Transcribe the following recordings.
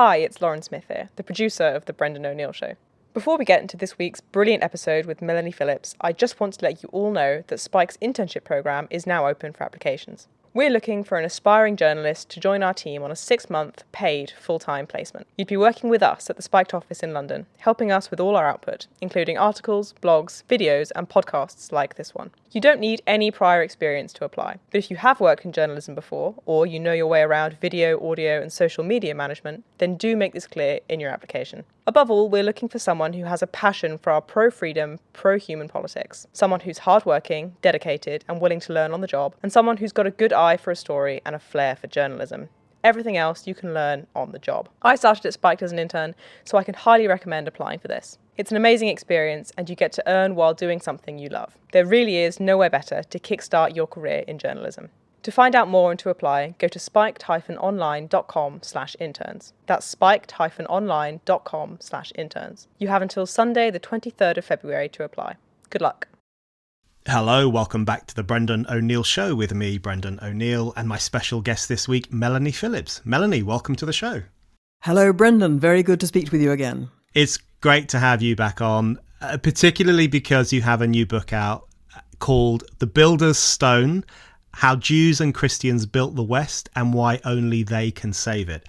Hi, it's Lauren Smith here, the producer of The Brendan O'Neill Show. Before we get into this week's brilliant episode with Melanie Phillips, I just want to let you all know that Spike's internship programme is now open for applications. We're looking for an aspiring journalist to join our team on a 6-month, paid, full-time placement. You'd be working with us at the Spiked office in London, helping us with all our output, including articles, blogs, videos, and podcasts like this one. You don't need any prior experience to apply, but if you have worked in journalism before, or you know your way around video, audio, and social media management, then do make this clear in your application. Above all, we're looking for someone who has a passion for our pro-freedom, pro-human politics, someone who's hardworking, dedicated, and willing to learn on the job, and someone who's got a good eye for a story and a flair for journalism. Everything else you can learn on the job. I started at Spiked as an intern, so I can highly recommend applying for this. It's an amazing experience, and you get to earn while doing something you love. There really is nowhere better to kickstart your career in journalism. To find out more and to apply, go to spiked-online.com/interns. That's spiked-online.com/interns. You have until Sunday, the 23rd of February to apply. Good luck. Hello, welcome back to the Brendan O'Neill Show with me, Brendan O'Neill, and my special guest this week, Melanie Phillips. Melanie, welcome to the show. Hello, Brendan. Very good to speak with you again. It's great to have you back on, particularly because you have a new book out called The Builder's Stone: How Jews and Christians Built the West and Why Only They Can Save It.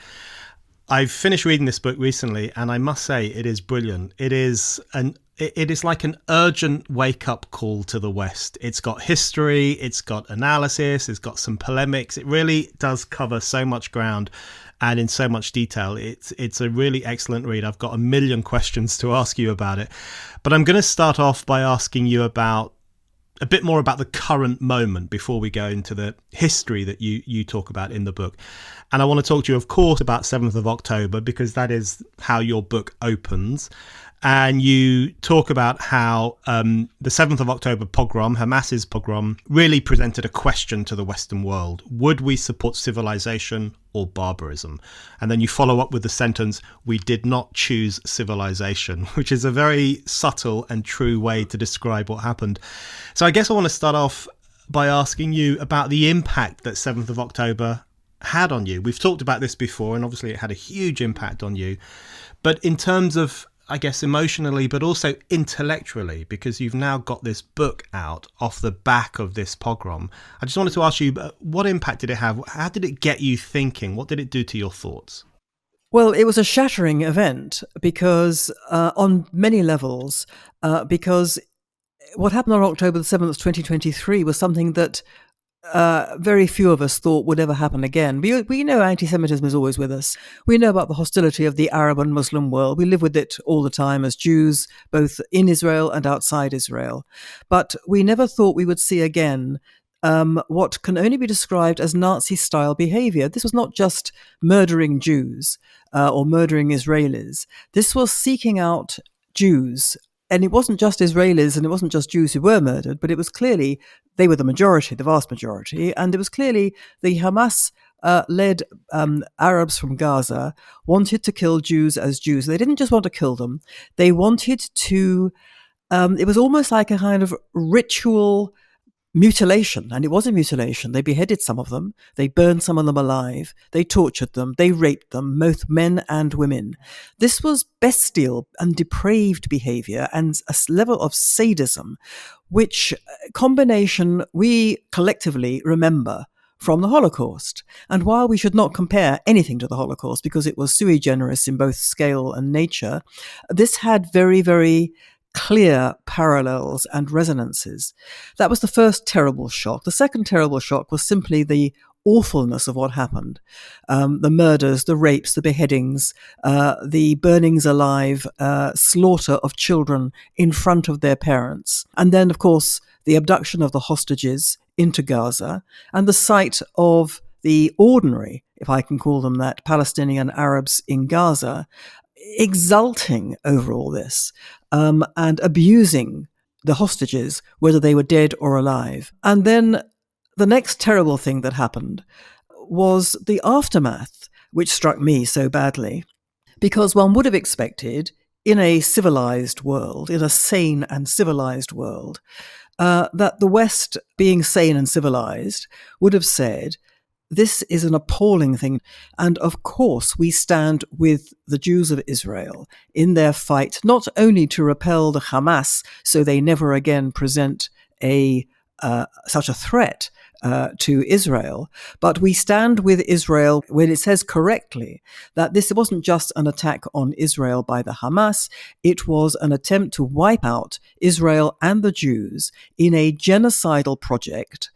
I've finished reading this book recently, and I must say it is brilliant. It is like an urgent wake-up call to the West. It's got history, it's got analysis, it's got some polemics. It really does cover so much ground and in so much detail. It's a really excellent read. I've got a million questions to ask you about it. But I'm going to start off by asking you about a bit more about the current moment before we go into the history that you talk about in the book. And I want to talk to you, of course, about 7th of October, because that is how your book opens. And you talk about how the 7th of October pogrom, Hamas's pogrom, really presented a question to the Western world. Would we support civilization or barbarism? And then you follow up with the sentence, "We did not choose civilization," which is a very subtle and true way to describe what happened. So I guess I want to start off by asking you about the impact that 7th of October had on you. We've talked about this before, and obviously it had a huge impact on you. But in terms of, I guess, emotionally, but also intellectually, because you've now got this book out off the back of this pogrom. I just wanted to ask you, what impact did it have? How did it get you thinking? What did it do to your thoughts? Well, it was a shattering event because on many levels, because what happened on October the 7th, 2023 was something that very few of us thought would ever happen again. We know anti-Semitism is always with us. We know about the hostility of the Arab and Muslim world. We live with it all the time as Jews, both in Israel and outside Israel. But we never thought we would see again what can only be described as Nazi-style behavior. This was not just murdering Jews or murdering Israelis. This was seeking out Jews. And it wasn't just Israelis and it wasn't just Jews who were murdered, but it was clearly they were the majority, the vast majority. And it was clearly the Hamas-led Arabs from Gaza wanted to kill Jews as Jews. They didn't just want to kill them. They wanted to, it was almost like a kind of ritual mutilation, and it was a mutilation. They beheaded some of them, they burned some of them alive, they tortured them, they raped them, both men and women. This was bestial and depraved behavior and a level of sadism, which combination we collectively remember from the Holocaust. And while we should not compare anything to the Holocaust because it was sui generis in both scale and nature, this had very, very clear parallels and resonances. That was the first terrible shock. The second terrible shock was simply the awfulness of what happened. The murders, the rapes, the beheadings, the burnings alive, slaughter of children in front of their parents. And then, of course, the abduction of the hostages into Gaza and the sight of the ordinary, if I can call them that, Palestinian Arabs in Gaza, exulting over all this and abusing the hostages, whether they were dead or alive. And then the next terrible thing that happened was the aftermath, which struck me so badly, because one would have expected in a civilized world, in a sane and civilized world, that the West, being sane and civilized, would have said, this is an appalling thing. And of course, we stand with the Jews of Israel in their fight, not only to repel the Hamas so they never again present such a threat to Israel, but we stand with Israel when it says correctly that this wasn't just an attack on Israel by the Hamas, it was an attempt to wipe out Israel and the Jews in a genocidal project,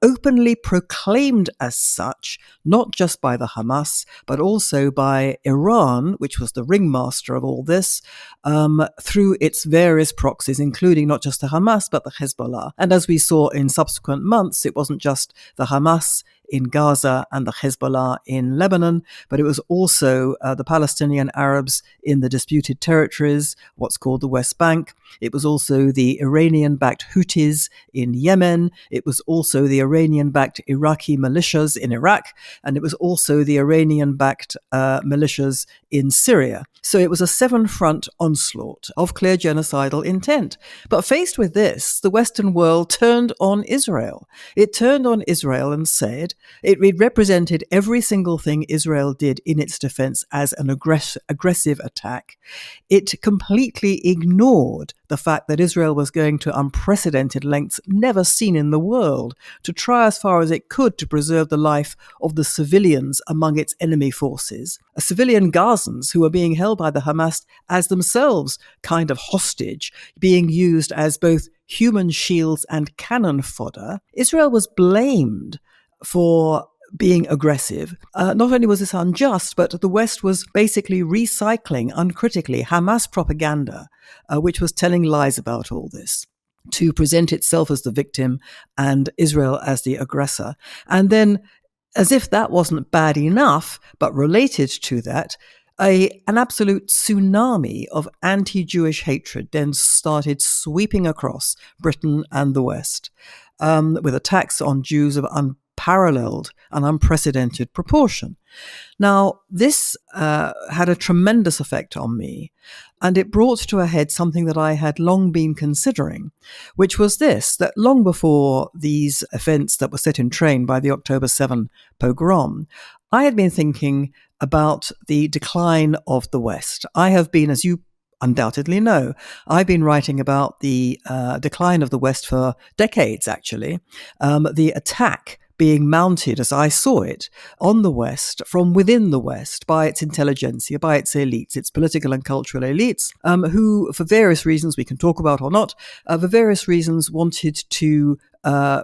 openly proclaimed as such, not just by the Hamas, but also by Iran, which was the ringmaster of all this, through its various proxies, including not just the Hamas, but the Hezbollah. And as we saw in subsequent months, it wasn't just the Hamas in Gaza and the Hezbollah in Lebanon, but it was also the Palestinian Arabs in the disputed territories, what's called the West Bank. It was also the Iranian-backed Houthis in Yemen. It was also the Iranian-backed Iraqi militias in Iraq. And it was also the Iranian-backed militias in Syria. So it was a seven-front onslaught of clear genocidal intent. But faced with this, the Western world turned on Israel. It turned on Israel and said it represented every single thing Israel did in its defense as an aggressive attack. It completely ignored the fact that Israel was going to unprecedented lengths never seen in the world to try as far as it could to preserve the life of the civilians among its enemy forces. Civilian Gazans who were being held by the Hamas as themselves kind of hostage, being used as both human shields and cannon fodder. Israel was blamed for being aggressive. Not only was this unjust, but the West was basically recycling uncritically Hamas propaganda, which was telling lies about all this, to present itself as the victim and Israel as the aggressor. And then, as if that wasn't bad enough, but related to that, an absolute tsunami of anti-Jewish hatred then started sweeping across Britain and the West, with attacks on Jews of unparalleled and unprecedented proportion. Now, this had a tremendous effect on me, and it brought to a head something that I had long been considering, which was this, that long before these events that were set in train by the October 7 pogrom, I had been thinking about the decline of the West. I have been, as you undoubtedly know, I've been writing about the decline of the West for decades, actually. The attack being mounted, as I saw it, on the West, from within the West, by its intelligentsia, by its elites, its political and cultural elites, who, for various reasons we can talk about or not, for various reasons wanted to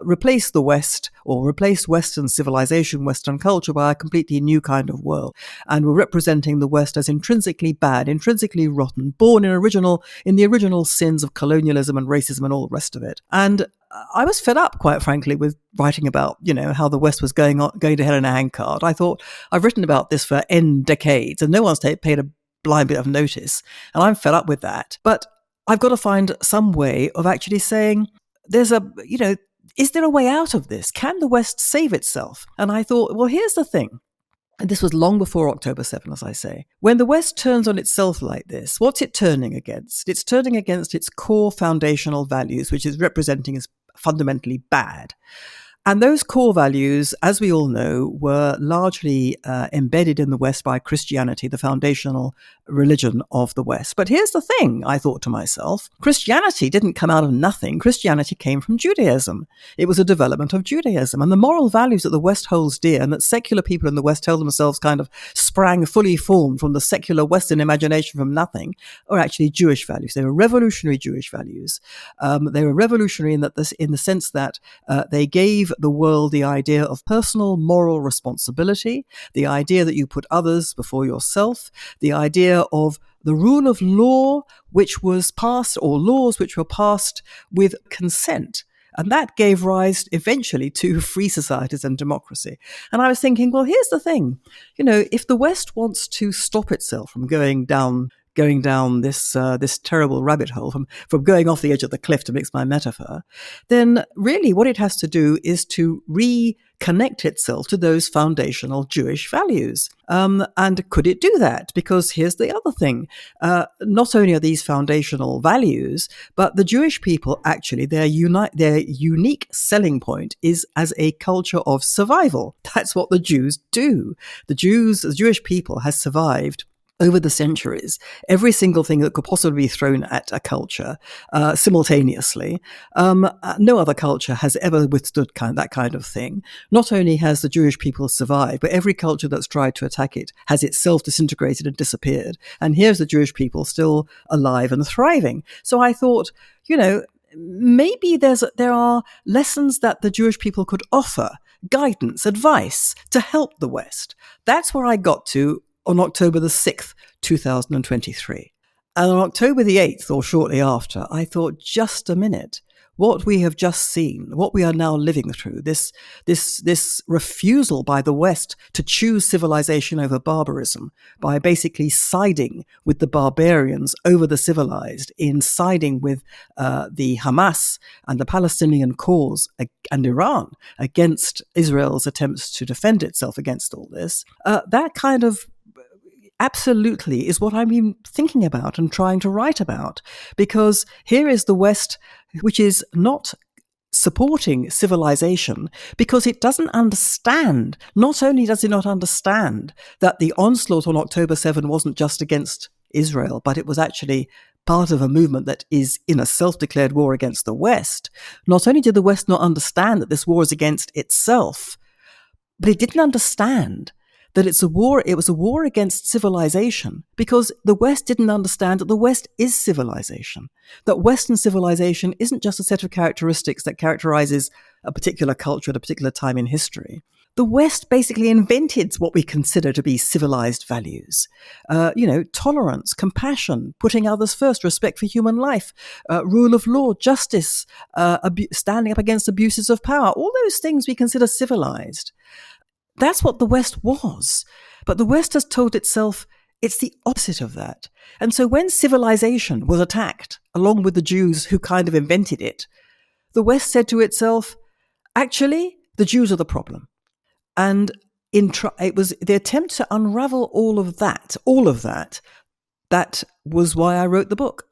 replace the West or replace Western civilization, Western culture by a completely new kind of world, and were representing the West as intrinsically bad, intrinsically rotten, born in the original sins of colonialism and racism and all the rest of it. And I was fed up, quite frankly, with writing about, how the West was going to hell in a handcart. I thought, I've written about this for N decades and no one's paid a blind bit of notice. And I'm fed up with that. But I've got to find some way of actually saying, is there a way out of this? Can the West save itself? And I thought, well, here's the thing. And this was long before October 7, as I say. When the West turns on itself like this, what's it turning against? It's turning against its core foundational values, which is representing as fundamentally bad. And those core values, as we all know, were largely embedded in the West by Christianity, the foundational religion of the West. But here's the thing, I thought to myself, Christianity didn't come out of nothing. Christianity came from Judaism. It was a development of Judaism. And the moral values that the West holds dear and that secular people in the West tell themselves kind of sprang fully formed from the secular Western imagination from nothing are actually Jewish values. They were revolutionary Jewish values. They were revolutionary in the sense that they gave the world the idea of personal moral responsibility, the idea that you put others before yourself, the idea of the rule of law which was passed, or laws which were passed with consent. And that gave rise eventually to free societies and democracy. And I was thinking, well, here's the thing. If the West wants to stop itself from going down this terrible rabbit hole, from going off the edge of the cliff, to mix my metaphor, then really what it has to do is to connect itself to those foundational Jewish values. And could it do that? Because here's the other thing. Not only are these foundational values, but the Jewish people actually, their unique selling point is as a culture of survival. That's what the Jews do. The Jewish people has survived over the centuries, every single thing that could possibly be thrown at a culture simultaneously. No other culture has ever withstood that kind of thing. Not only has the Jewish people survived, but every culture that's tried to attack it has itself disintegrated and disappeared. And here's the Jewish people still alive and thriving. So I thought, maybe there are lessons that the Jewish people could offer, guidance, advice to help the West. That's where I got to on October the 6th, 2023. And on October the 8th, or shortly after, I thought, just a minute, what we have just seen, what we are now living through, this refusal by the West to choose civilization over barbarism, by basically siding with the barbarians over the civilized, in siding with the Hamas and the Palestinian cause and Iran against Israel's attempts to defend itself against all this, that kind of absolutely is what I've been thinking about and trying to write about. Because here is the West, which is not supporting civilization because it doesn't understand. Not only does it not understand that the onslaught on October 7 wasn't just against Israel, but it was actually part of a movement that is in a self-declared war against the West. Not only did the West not understand that this war is against itself, but it didn't understand that it was a war against civilization, because the West didn't understand that the West is civilization, that Western civilization isn't just a set of characteristics that characterizes a particular culture at a particular time in history. The West basically invented what we consider to be civilized values. Tolerance, compassion, putting others first, respect for human life, rule of law, justice, standing up against abuses of power, all those things we consider civilized. That's what the West was. But the West has told itself it's the opposite of that. And so when civilization was attacked, along with the Jews who kind of invented it, the West said to itself, actually, the Jews are the problem. And it was the attempt to unravel all of that, that was why I wrote the book.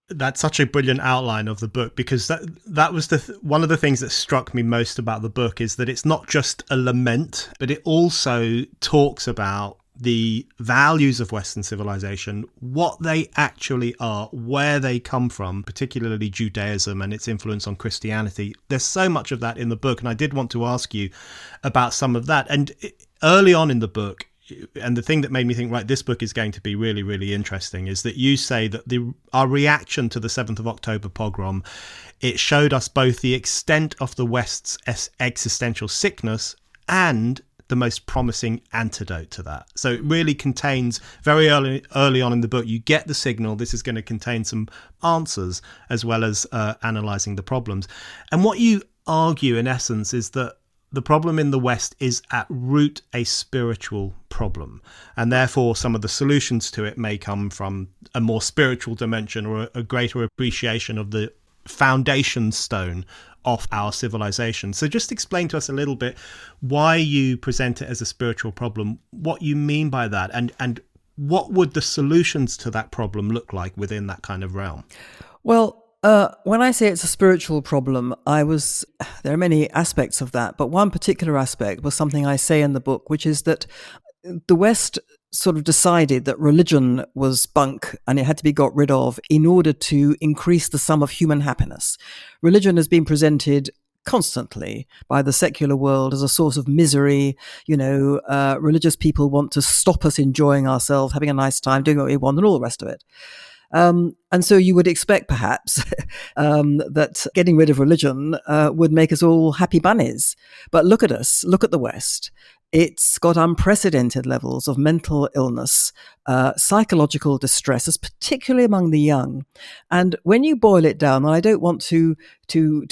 That's such a brilliant outline of the book, because that was one of the things that struck me most about the book is that it's not just a lament, but it also talks about the values of Western civilization, what they actually are, where they come from, particularly Judaism and its influence on Christianity. There's so much of that in the book, and I did want to ask you about some of that. And early on in the book, and the thing that made me think, right, this book is going to be really, really interesting, is that you say that our reaction to the 7th of October pogrom, it showed us both the extent of the West's existential sickness and the most promising antidote to that. So it really contains, very early on in the book, you get the signal this is going to contain some answers as well as analysing the problems. And what you argue, in essence, is that the problem in the West is at root a spiritual problem, and therefore some of the solutions to it may come from a more spiritual dimension or a greater appreciation of the foundation stone of our civilization. So just explain to us a little bit why you present it as a spiritual problem, what you mean by that, and what would the solutions to that problem look like within that kind of realm? Well, when I say it's a spiritual problem, there are many aspects of that, but one particular aspect was something I say in the book, which is that the West sort of decided that religion was bunk and it had to be got rid of in order to increase the sum of human happiness. Religion has been presented constantly by the secular world as a source of misery. Religious people want to stop us enjoying ourselves, having a nice time, doing what we want, and all the rest of it. And so you would expect, perhaps, that getting rid of religion would make us all happy bunnies. But look at us, look at the West. It's got unprecedented levels of mental illness, psychological distresses, particularly among the young. And when you boil it down, and I don't want to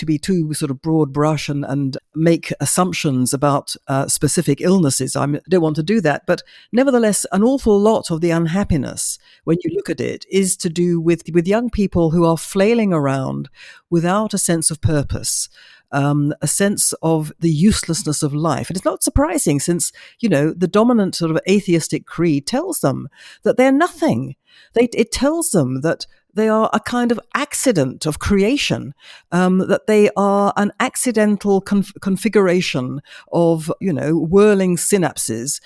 be too sort of broad brush and make assumptions about specific illnesses. I don't want to do that. But nevertheless, an awful lot of the unhappiness, when you look at it, is to do with young people who are flailing around without a sense of purpose. a sense of the uselessness of life. And it's not surprising since, the dominant sort of atheistic creed tells them that they're nothing. It tells them that they are a kind of accident of creation, that they are an accidental configuration of, whirling synapses,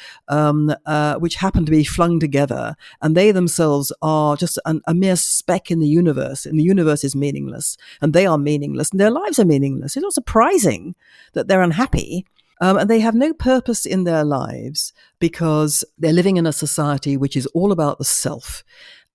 which happen to be flung together. And they themselves are just a mere speck in the universe. And the universe is meaningless. And they are meaningless. And their lives are meaningless. It's not surprising that they're unhappy. And they have no purpose in their lives because they're living in a society which is all about the self.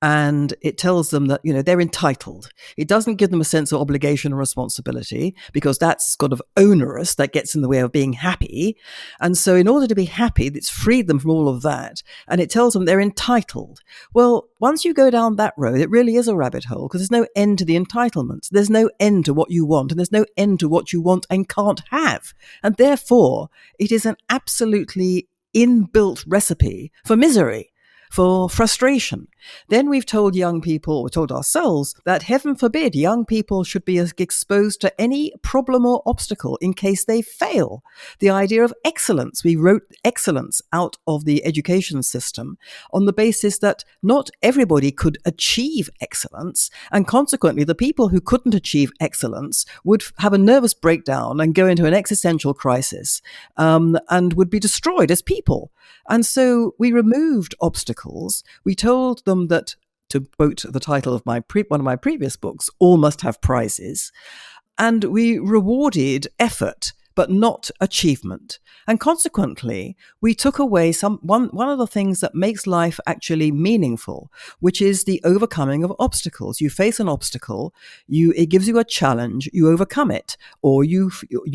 And it tells them that, they're entitled. It doesn't give them a sense of obligation or responsibility because that's kind of onerous. That gets in the way of being happy. And so in order to be happy, it's freed them from all of that. And it tells them they're entitled. Well, once you go down that road, it really is a rabbit hole because there's no end to the entitlements. There's no end to what you want, and there's no end to what you want and can't have. And therefore, it is an absolutely inbuilt recipe for misery, for frustration. Then we've told young people, or told ourselves, that heaven forbid young people should be exposed to any problem or obstacle in case they fail. The idea of excellence, we wrote excellence out of the education system on the basis that not everybody could achieve excellence, and consequently the people who couldn't achieve excellence would have a nervous breakdown and go into an existential crisis, and would be destroyed as people. And so we removed obstacles. We told them that, to quote the title of one of my previous books, all must have prizes. And we rewarded effort, but not achievement. And consequently, we took away one of the things that makes life actually meaningful, which is the overcoming of obstacles. You face an obstacle, it gives you a challenge, you overcome it, or you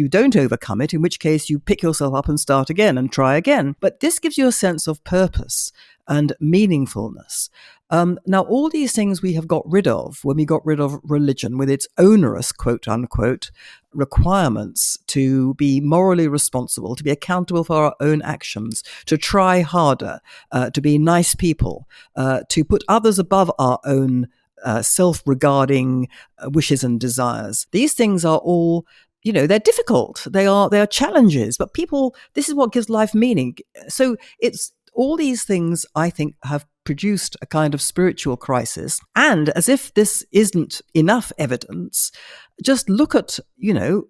don't overcome it, in which case you pick yourself up and start again and try again. But this gives you a sense of purpose and meaningfulness. Now, all these things we have got rid of when we got rid of religion with its onerous, quote unquote, requirements to be morally responsible, to be accountable for our own actions, to try harder, to be nice people, to put others above our own self-regarding wishes and desires. These things are all, they're difficult. They are challenges, but this is what gives life meaning. So it's all these things, I think, have produced a kind of spiritual crisis. And as if this isn't enough evidence, just look at,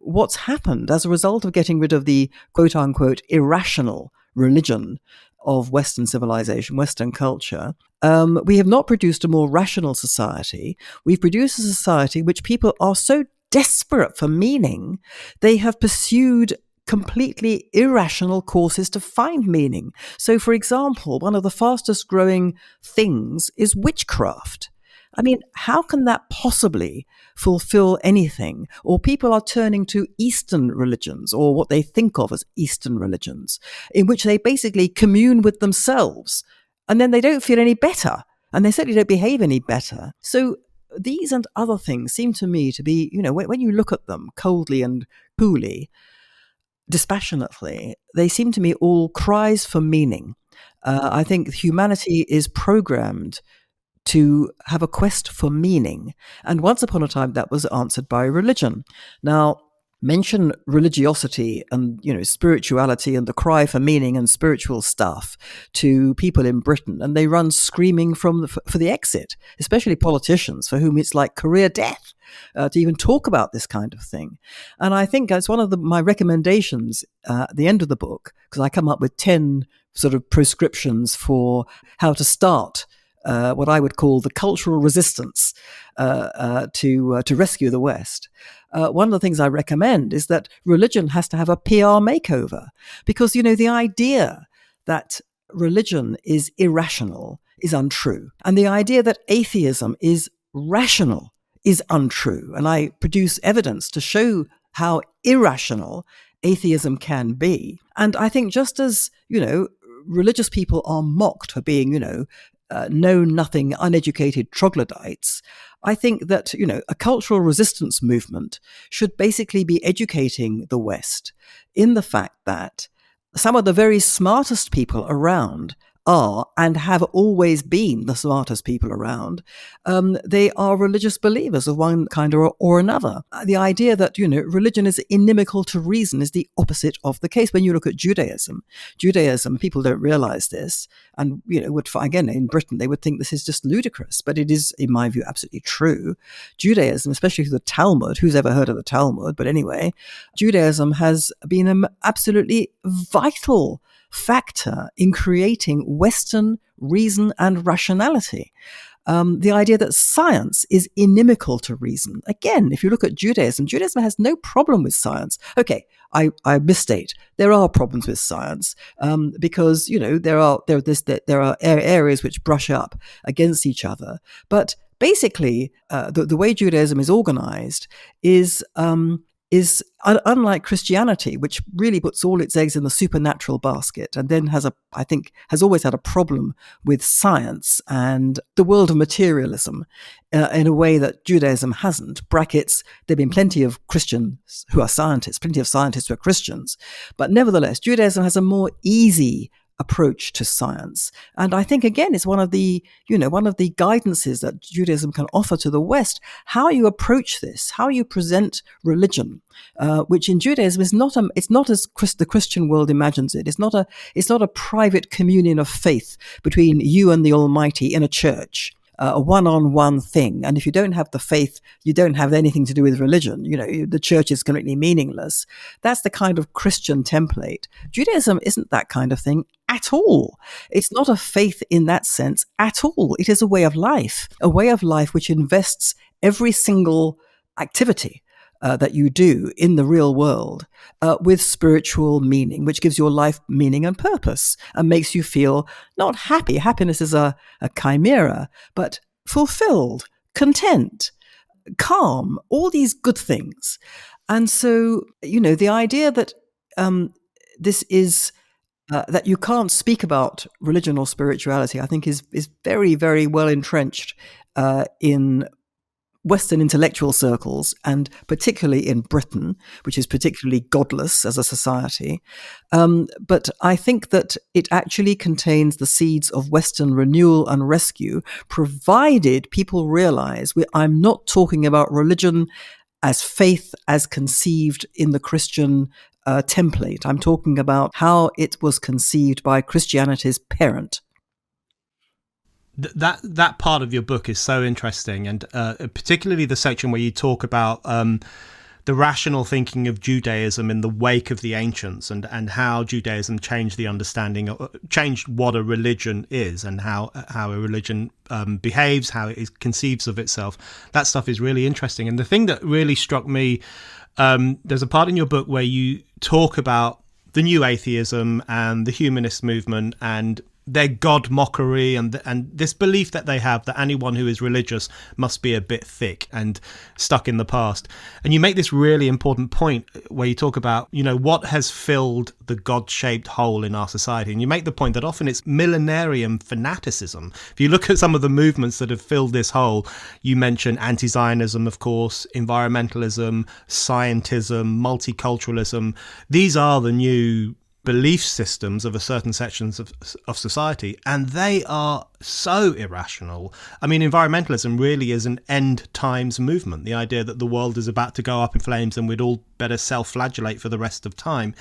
what's happened as a result of getting rid of the quote unquote irrational religion of Western civilization, Western culture. We have not produced a more rational society. We've produced a society which people are so desperate for meaning, they have pursued completely irrational courses to find meaning. So, for example, one of the fastest growing things is witchcraft. I mean, how can that possibly fulfill anything? Or people are turning to Eastern religions, or what they think of as Eastern religions, in which they basically commune with themselves, and then they don't feel any better, and they certainly don't behave any better. So these and other things seem to me to be, when you look at them coldly and coolly, dispassionately, they seem to me all cries for meaning. I think humanity is programmed to have a quest for meaning. And once upon a time, that was answered by religion. Now, mention religiosity and, spirituality and the cry for meaning and spiritual stuff to people in Britain, and they run screaming for the exit, especially politicians for whom it's like career death to even talk about this kind of thing. And I think that's one of my recommendations at the end of the book, because I come up with 10 sort of prescriptions for how to start what I would call the cultural resistance to rescue the West. One of the things I recommend is that religion has to have a PR makeover, because, the idea that religion is irrational is untrue. And the idea that atheism is rational is untrue. And I produce evidence to show how irrational atheism can be. And I think just as, religious people are mocked for being, know-nothing, uneducated troglodytes, I think that, a cultural resistance movement should basically be educating the West in the fact that some of the very smartest people around are and have always been the smartest people around. They are religious believers of one kind or another. The idea that, religion is inimical to reason is the opposite of the case. When you look at Judaism, people don't realize this, and, again, in Britain, they would think this is just ludicrous, but it is, in my view, absolutely true. Judaism, especially the Talmud, who's ever heard of the Talmud? But anyway, Judaism has been an absolutely vital factor in creating Western reason and rationality. The idea that science is inimical to reason. Again, if you look at Judaism has no problem with science. Okay, I misstate. There are problems with science because there are areas which brush up against each other. But basically, the way Judaism is organized is unlike Christianity, which really puts all its eggs in the supernatural basket, and then has always had a problem with science and the world of materialism in a way that Judaism hasn't. Brackets, there have been plenty of Christians who are scientists, plenty of scientists who are Christians, but nevertheless, Judaism has a more easy approach to science. And I think, again, it's one of the guidances that Judaism can offer to the West, how you approach this, how you present religion, which in Judaism is not as the Christian world imagines it. It's not a private communion of faith between you and the Almighty in a church. A one-on-one thing. And if you don't have the faith, you don't have anything to do with religion. The church is completely meaningless. That's the kind of Christian template. Judaism isn't that kind of thing at all. It's not a faith in that sense at all. It is a way of life which invests every single activity that you do in the real world with spiritual meaning, which gives your life meaning and purpose and makes you feel not happy. Happiness is a chimera, but fulfilled, content, calm, all these good things. And so, the idea that this is that you can't speak about religion or spirituality, I think is very, very well entrenched in Western intellectual circles, and particularly in Britain, which is particularly godless as a society. But I think that it actually contains the seeds of Western renewal and rescue, provided people realize I'm not talking about religion as faith as conceived in the Christian template. I'm talking about how it was conceived by Christianity's parent. That part of your book is so interesting, and particularly the section where you talk about the rational thinking of Judaism in the wake of the ancients, and how Judaism changed changed what a religion is, and how a religion behaves, how it conceives of itself. That stuff is really interesting. And the thing that really struck me, there's a part in your book where you talk about the new atheism and the humanist movement and their God mockery and this belief that they have that anyone who is religious must be a bit thick and stuck in the past. And you make this really important point where you talk about, what has filled the God-shaped hole in our society. And you make the point that often it's millenarian fanaticism. If you look at some of the movements that have filled this hole, you mention anti-Zionism, of course, environmentalism, scientism, multiculturalism. These are the new belief systems of a certain sections of society, and they are so irrational. I mean, environmentalism really is an end times movement, the idea that the world is about to go up in flames and we'd all better self-flagellate for the rest of time.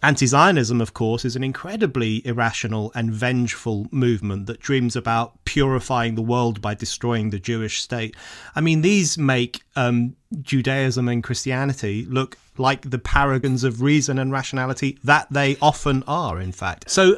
Anti-Zionism, of course, is an incredibly irrational and vengeful movement that dreams about purifying the world by destroying the Jewish state. I mean, these make Judaism and Christianity look like the paragons of reason and rationality that they often are, in fact. So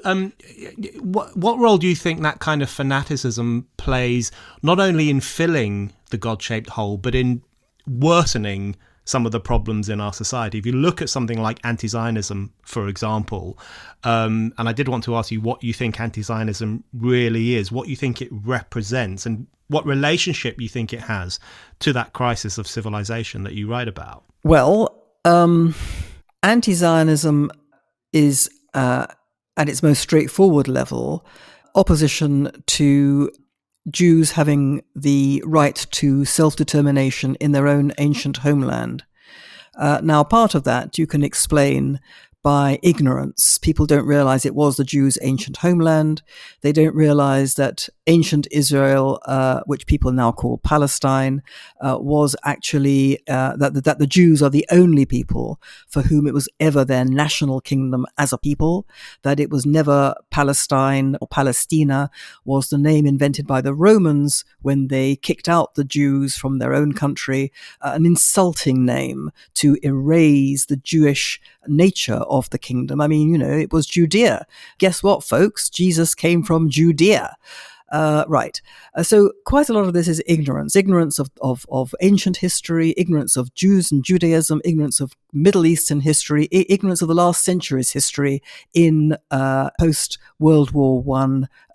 what role do you think that kind of fanaticism plays, not only in filling the God-shaped hole, but in worsening some of the problems in our society? If you look at something like anti-Zionism, for example, and I did want to ask you what you think anti-Zionism really is, what you think it represents, and what relationship you think it has to that crisis of civilization that you write about. Well, anti-Zionism is, at its most straightforward level, opposition to Jews having the right to self-determination in their own ancient homeland. Now, part of that you can explain by ignorance. People don't realize it was the Jews' ancient homeland. They don't realize that ancient Israel, which people now call Palestine, was actually that the Jews are the only people for whom it was ever their national kingdom as a people, that it was never Palestine or Palestina was the name invented by the Romans when they kicked out the Jews from their own country, an insulting name to erase the Jewish nature of the kingdom. I mean, it was Judea. Guess what, folks? Jesus came from Judea. Right. So quite a lot of this is ignorance of ancient history, ignorance of Jews and Judaism, ignorance of Middle Eastern history, ignorance of the last century's history in post-World War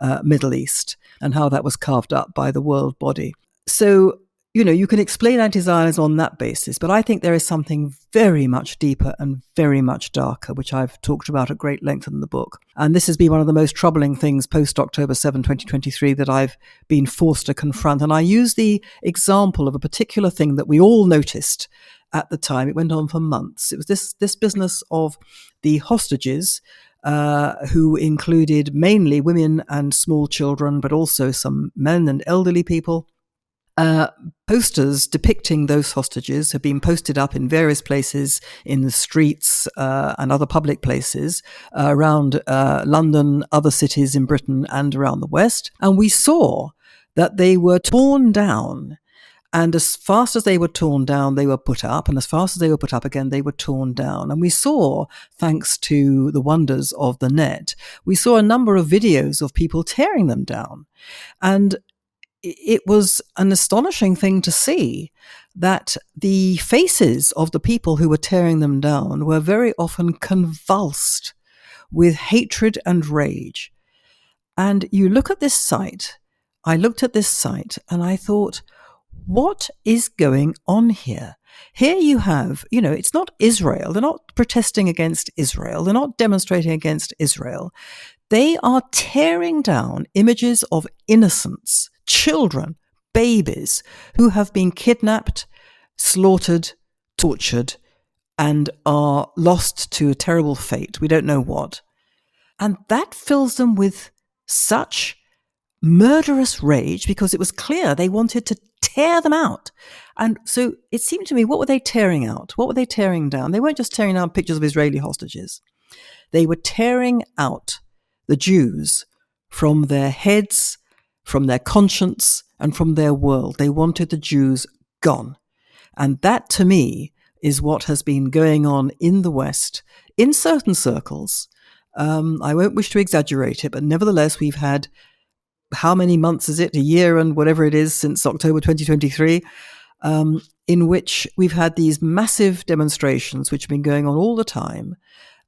I Middle East and how that was carved up by the world body. So, you can explain anti-Zionism on that basis, but I think there is something very much deeper and very much darker, which I've talked about at great length in the book. And this has been one of the most troubling things post-October 7, 2023 that I've been forced to confront. And I use the example of a particular thing that we all noticed at the time. It went on for months. It was this business of the hostages, who included mainly women and small children, but also some men and elderly people. Posters depicting those hostages have been posted up in various places in the streets and other public places around London, other cities in Britain and around the West. And we saw that they were torn down. And as fast as they were torn down, they were put up. And as fast as they were put up again, they were torn down. And we saw, thanks to the wonders of the net, we saw a number of videos of people tearing them down. And it was an astonishing thing to see that the faces of the people who were tearing them down were very often convulsed with hatred and rage. And you look at this site, I looked at this site and I thought, what is going on here? Here you have, it's not Israel. They're not protesting against Israel. They're not demonstrating against Israel. They are tearing down images of innocents, children, babies who have been kidnapped, slaughtered, tortured, and are lost to a terrible fate. We don't know what. And that fills them with such murderous rage because it was clear they wanted to tear them out. And so it seemed to me, what were they tearing out? What were they tearing down? They weren't just tearing down pictures of Israeli hostages. They were tearing out the Jews from their heads, from their conscience, and from their world. They wanted the Jews gone. And that, to me, is what has been going on in the West, in certain circles. I won't wish to exaggerate it, but nevertheless, we've had, how many months is it? A year and whatever it is since October 2023, in which we've had these massive demonstrations, which have been going on all the time.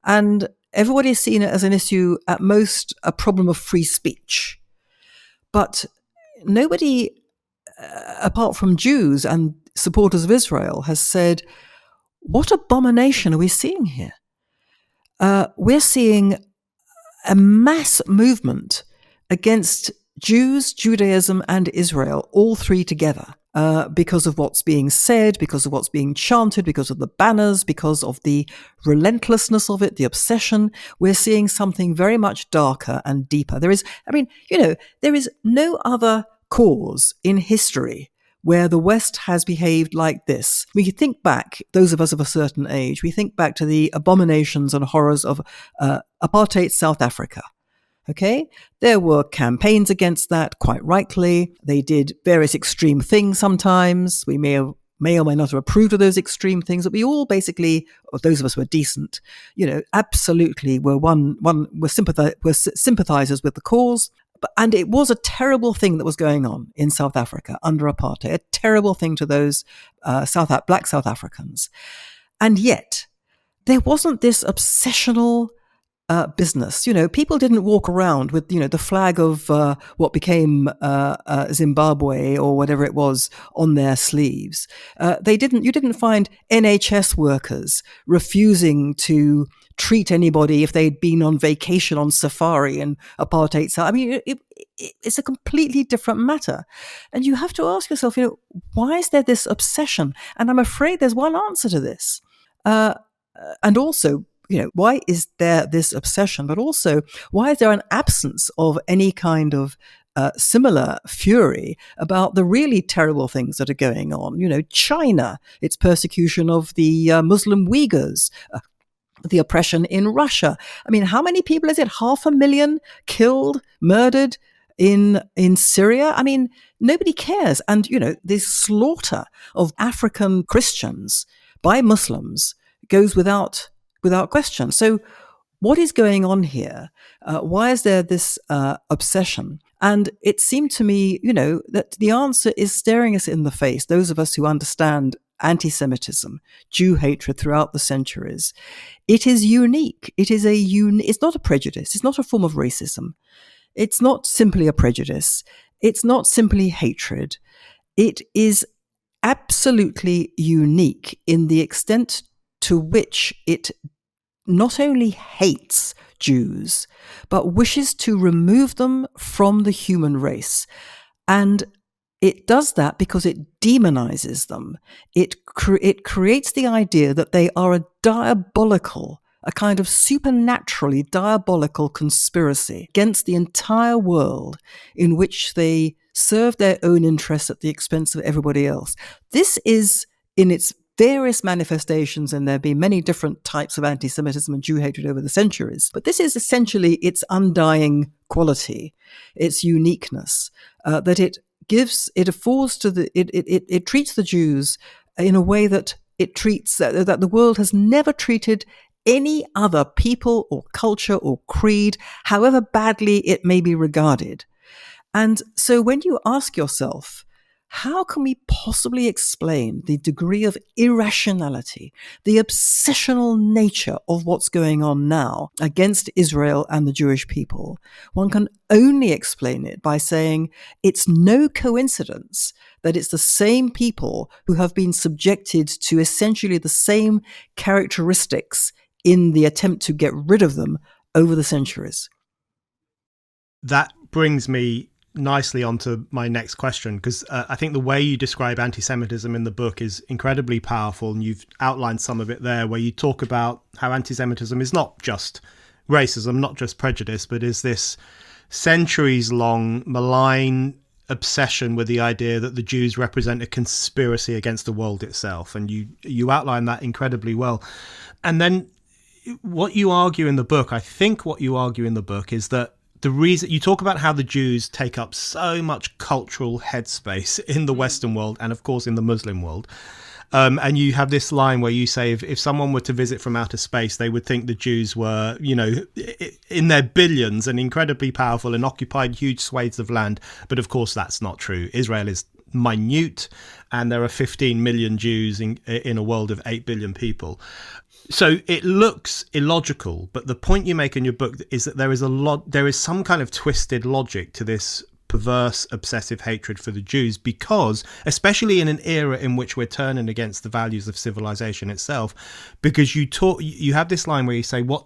And everybody's seen it as an issue, at most, a problem of free speech. But nobody, apart from Jews and supporters of Israel, has said, what abomination are we seeing here? We're seeing a mass movement against Jews, Judaism, and Israel, all three together, because of what's being said, because of what's being chanted, because of the banners, because of the relentlessness of it, the obsession. We're seeing something very much darker and deeper. There is no other cause in history where the West has behaved like this. We think back, those of us of a certain age, we think back to the abominations and horrors of apartheid South Africa. Okay, there were campaigns against that, quite rightly. They did various extreme things sometimes. We may or may not have approved of those extreme things, but we all basically, or those of us who were decent, absolutely were sympathizers with the cause. And it was a terrible thing that was going on in South Africa under apartheid, a terrible thing to those black South Africans. And yet, there wasn't this obsessional business. People didn't walk around with, the flag of what became Zimbabwe or whatever it was on their sleeves. You didn't find NHS workers refusing to treat anybody if they'd been on vacation on safari in apartheid South. I mean, it's a completely different matter. And you have to ask yourself, why is there this obsession? And I'm afraid there's one answer to this. And also, why is there this obsession? But also, why is there an absence of any kind of similar fury about the really terrible things that are going on? China, its persecution of the Muslim Uyghurs, the oppression in Russia. I mean, how many people is it? 500,000 killed, murdered in Syria? I mean, nobody cares. And, this slaughter of African Christians by Muslims goes without question. So what is going on here? Why is there this obsession? And it seemed to me, that the answer is staring us in the face, those of us who understand anti-Semitism, Jew hatred throughout the centuries. It is unique. It's not a prejudice. It's not a form of racism. It's not simply a prejudice. It's not simply hatred. It is absolutely unique in the extent to which it not only hates Jews, but wishes to remove them from the human race. And it does that because it demonizes them. It creates the idea that they are a kind of supernaturally diabolical conspiracy against the entire world, in which they serve their own interests at the expense of everybody else. This is, in its various manifestations, and there have been many different types of anti-Semitism and Jew hatred over the centuries, but this is essentially its undying quality, its uniqueness, that it treats the Jews in a way that that the world has never treated any other people or culture or creed, however badly it may be regarded. And so when you ask yourself, how can we possibly explain the degree of irrationality, the obsessional nature of what's going on now against Israel and the Jewish people? One can only explain it by saying it's no coincidence that it's the same people who have been subjected to essentially the same characteristics in the attempt to get rid of them over the centuries. That brings me nicely onto my next question, because I think the way you describe anti-Semitism in the book is incredibly powerful, and you've outlined some of it there, where you talk about how anti-Semitism is not just racism, not just prejudice, but is this centuries-long malign obsession with the idea that the Jews represent a conspiracy against the world itself, and you outline that incredibly well. And then what you argue in the book, I think what you argue in the book is that the reason you talk about how the Jews take up so much cultural headspace in the Western world and, of course, in the Muslim world. And you have this line where you say if someone were to visit from outer space, they would think the Jews were, in their billions and incredibly powerful and occupied huge swathes of land. But, of course, that's not true. Israel is minute, and there are 15 million Jews in a world of 8 billion people. So it looks illogical, but the point you make in your book is that there is some kind of twisted logic to this perverse, obsessive hatred for the Jews, because, especially in an era in which we're turning against the values of civilization itself, because you have this line where you say, what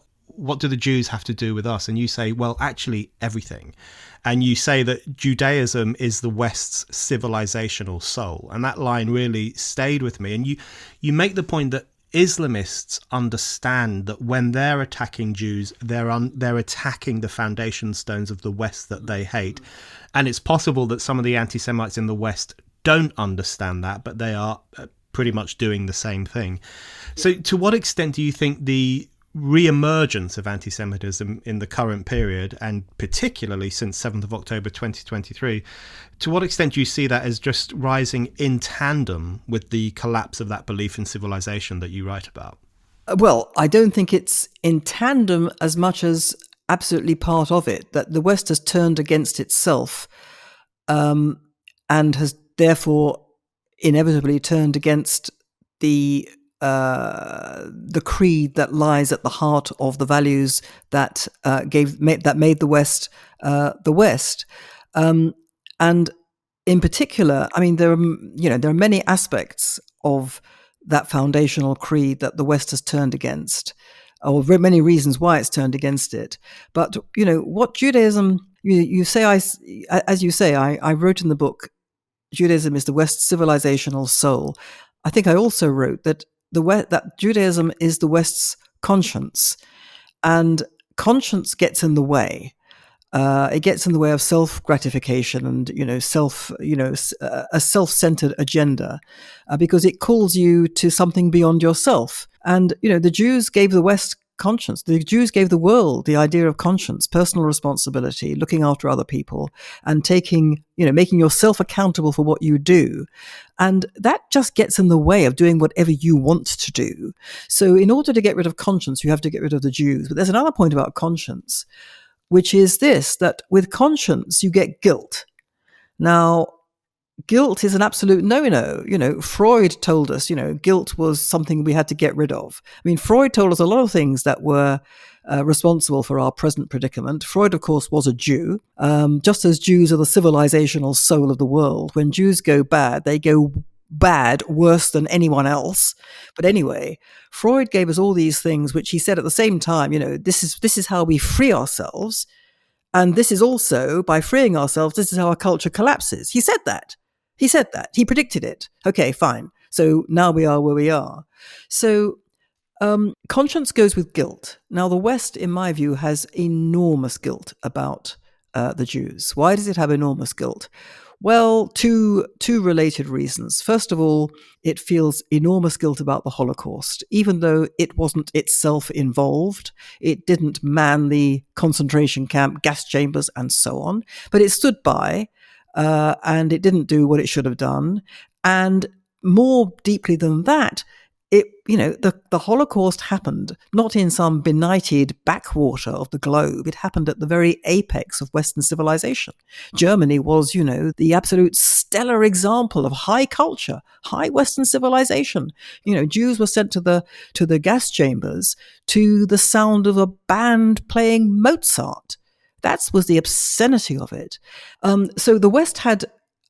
do the Jews have to do with us? And you say, well, actually everything. And you say that Judaism is the West's civilizational soul. And that line really stayed with me. And you make the point that Islamists understand that when they're attacking Jews, they're attacking the foundation stones of the West that they hate. And it's possible that some of the anti-Semites in the West don't understand that, but they are pretty much doing the same thing. So to what extent do you think the re-emergence of anti-Semitism in the current period, and particularly since 7th of October 2023, to what extent do you see that as just rising in tandem with the collapse of that belief in civilization that you write about? Well, I don't think it's in tandem as much as absolutely part of it, that the West has turned against itself and has therefore inevitably turned against the creed that lies at the heart of the values that made the West the West, and in particular, I mean, there are many aspects of that foundational creed that the West has turned against, or many reasons why it's turned against it. But what Judaism, you say, as you say, I wrote in the book, Judaism is the West's civilizational soul. I think I also wrote that that Judaism is the West's conscience, and conscience gets in the way. It gets in the way of self-gratification and, a self-centered agenda, because it calls you to something beyond yourself. And, the Jews gave the West conscience. The Jews gave the world the idea of conscience, personal responsibility, looking after other people, and making yourself accountable for what you do. And that just gets in the way of doing whatever you want to do. So in order to get rid of conscience, you have to get rid of the Jews. But there's another point about conscience, which is this, that with conscience, you get guilt. Now, guilt is an absolute no-no. Freud told us, guilt was something we had to get rid of. I mean, Freud told us a lot of things that were responsible for our present predicament. Freud, of course, was a Jew. Just as Jews are the civilizational soul of the world, when Jews go bad, they go bad worse than anyone else. But anyway, Freud gave us all these things, which he said at the same time, this is how we free ourselves. And this is also, by freeing ourselves, this is how our culture collapses. He said that. He predicted it. Okay, fine. So now we are where we are. So conscience goes with guilt. Now, the West, in my view, has enormous guilt about the Jews. Why does it have enormous guilt? Well, two related reasons. First of all, it feels enormous guilt about the Holocaust, even though it wasn't itself involved. It didn't man the concentration camp, gas chambers, and so on. But it stood by, and it didn't do what it should have done. And more deeply than that, the Holocaust happened not in some benighted backwater of the globe. It happened at the very apex of Western civilization. Germany was, the absolute stellar example of high culture, high Western civilization. Jews were sent to the gas chambers to the sound of a band playing Mozart. That was the obscenity of it. So the West had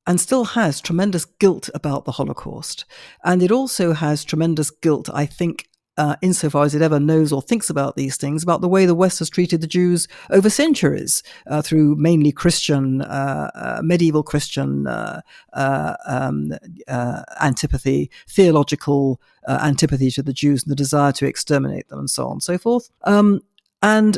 and still has tremendous guilt about the Holocaust. And it also has tremendous guilt, I think, insofar as it ever knows or thinks about these things, about the way the West has treated the Jews over centuries, through mainly Christian, medieval Christian antipathy, theological antipathy to the Jews and the desire to exterminate them and so on and so forth. And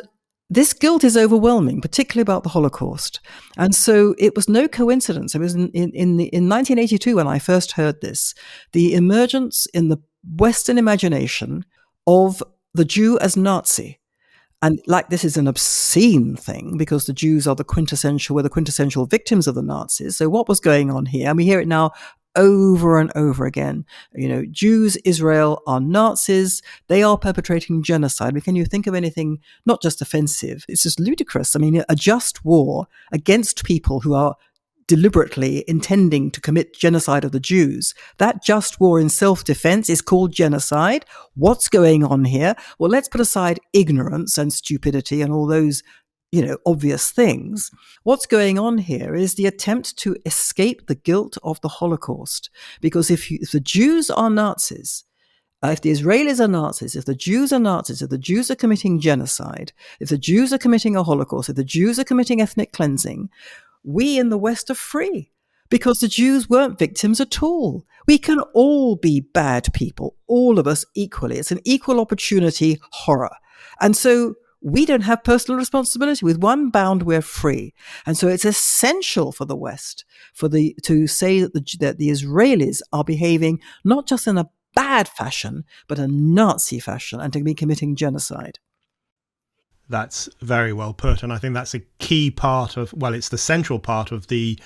this guilt is overwhelming, particularly about the Holocaust. And so it was no coincidence. It was in 1982 when I first heard this, the emergence in the Western imagination of the Jew as Nazi. And this is an obscene thing because the Jews are the quintessential victims of the Nazis. So what was going on here? And we hear it now over and over again. Jews, Israel are Nazis. They are perpetrating genocide. Can you think of anything not just offensive? It's just ludicrous. I mean, a just war against people who are deliberately intending to commit genocide of the Jews, that just war in self-defense is called genocide. What's going on here? Well, let's put aside ignorance and stupidity and all those obvious things. What's going on here is the attempt to escape the guilt of the Holocaust. Because if the Jews are Nazis, if the Israelis are Nazis, if the Jews are Nazis, if the Jews are committing genocide, if the Jews are committing a Holocaust, if the Jews are committing ethnic cleansing, we in the West are free. Because the Jews weren't victims at all. We can all be bad people, all of us equally. It's an equal opportunity horror. And so we don't have personal responsibility. With one bound, we're free. And so it's essential for the West to say that the Israelis are behaving not just in a bad fashion, but a Nazi fashion, and to be committing genocide. That's very well put. And I think that's a key part it's the central part of the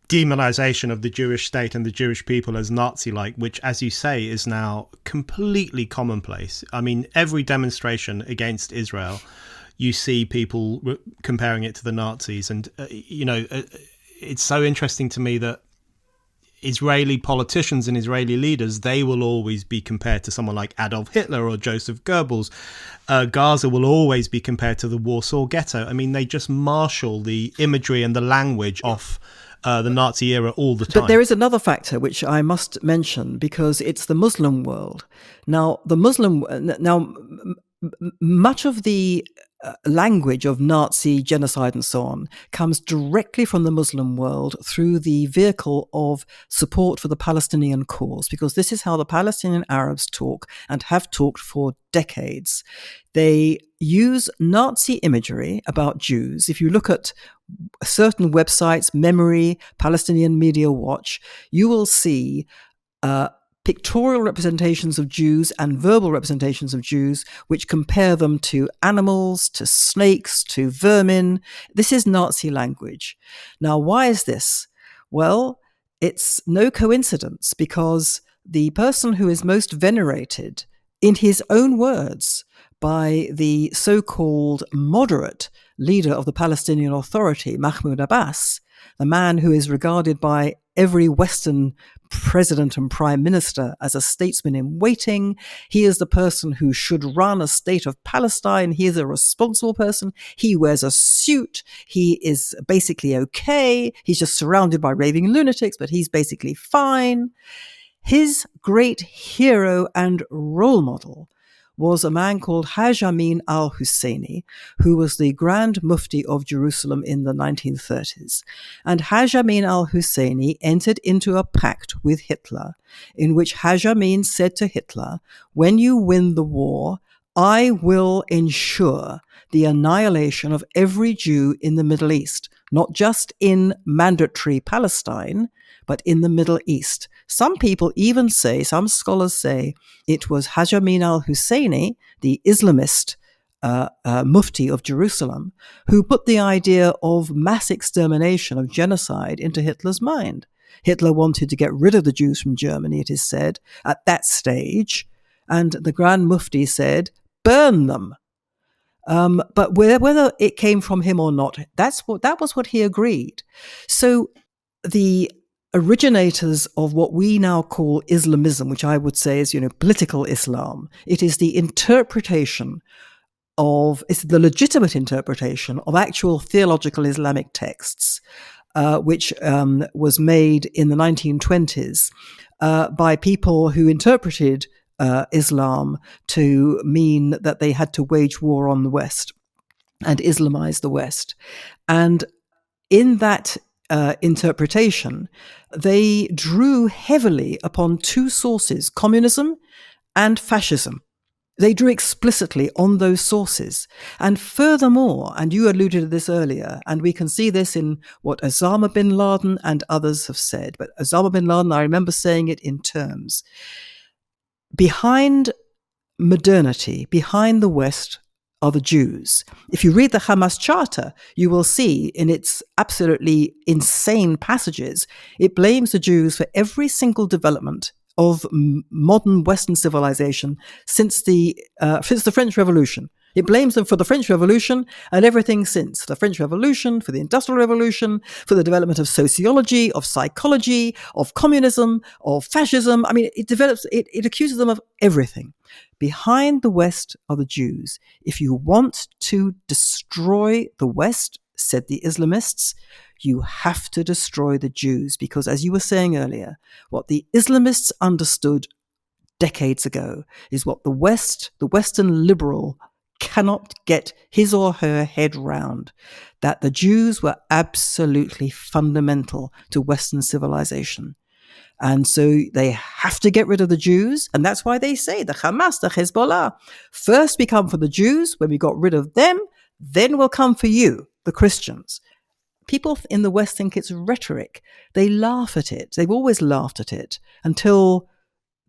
demonization of the Jewish state and the Jewish people as Nazi-like, which, as you say, is now completely commonplace. I mean, every demonstration against Israel, you see people comparing it to the Nazis. And, it's so interesting to me that Israeli politicians and Israeli leaders, they will always be compared to someone like Adolf Hitler or Joseph Goebbels. Gaza will always be compared to the Warsaw Ghetto. I mean, they just marshal the imagery and the language off the Nazi era all the time. But there is another factor which I must mention, because it's the Muslim world. Now, much of the language of Nazi genocide and so on comes directly from the Muslim world through the vehicle of support for the Palestinian cause, because this is how the Palestinian Arabs talk and have talked for decades. They use Nazi imagery about Jews. If you look at certain websites, Memory, Palestinian Media Watch, you will see pictorial representations of Jews and verbal representations of Jews, which compare them to animals, to snakes, to vermin. This is Nazi language. Now, why is this? Well, it's no coincidence, because the person who is most venerated, in his own words, by the so-called moderate leader of the Palestinian Authority, Mahmoud Abbas, the man who is regarded by every Western president and prime minister as a statesman in waiting. He is the person who should run a state of Palestine. He is a responsible person. He wears a suit. He is basically okay. He's just surrounded by raving lunatics, but he's basically fine. His great hero and role model was a man called Haj Amin al-Husseini, who was the Grand Mufti of Jerusalem in the 1930s. And Haj Amin al-Husseini entered into a pact with Hitler, in which Haj Amin said to Hitler, when you win the war, I will ensure the annihilation of every Jew in the Middle East, not just in mandatory Palestine, but in the Middle East. Some people even say, some scholars say, it was Haj Amin al-Husseini, the Islamist Mufti of Jerusalem, who put the idea of mass extermination, of genocide, into Hitler's mind. Hitler wanted to get rid of the Jews from Germany, it is said, at that stage, and the Grand Mufti said, burn them. But whether it came from him or not, that was what he agreed. So the originators of what we now call Islamism, which I would say is, political Islam, it is the interpretation it's the legitimate interpretation of actual theological Islamic texts, which was made in the 1920s by people who interpreted Islam to mean that they had to wage war on the West and Islamize the West. And in that interpretation, they drew heavily upon two sources, communism and fascism. They drew explicitly on those sources. And furthermore, and you alluded to this earlier, and we can see this in what Osama bin Laden and others have said, but Osama bin Laden, I remember saying it in terms, behind modernity, behind the West, are the Jews. If you read the Hamas Charter, you will see in its absolutely insane passages, it blames the Jews for every single development of modern Western civilization since the French Revolution. It blames them for the French Revolution and everything since. The French Revolution, for the Industrial Revolution, for the development of sociology, of psychology, of communism, of fascism. I mean, it accuses them of everything. Behind the West are the Jews. If you want to destroy the West, said the Islamists, you have to destroy the Jews, because as you were saying earlier, what the Islamists understood decades ago is what the Western liberal cannot get his or her head round, that the Jews were absolutely fundamental to Western civilization. And so they have to get rid of the Jews. And that's why they say the Hamas, the Hezbollah, first we come for the Jews. When we got rid of them, then we'll come for you, the Christians. People in the West think it's rhetoric. They laugh at it. They've always laughed at it until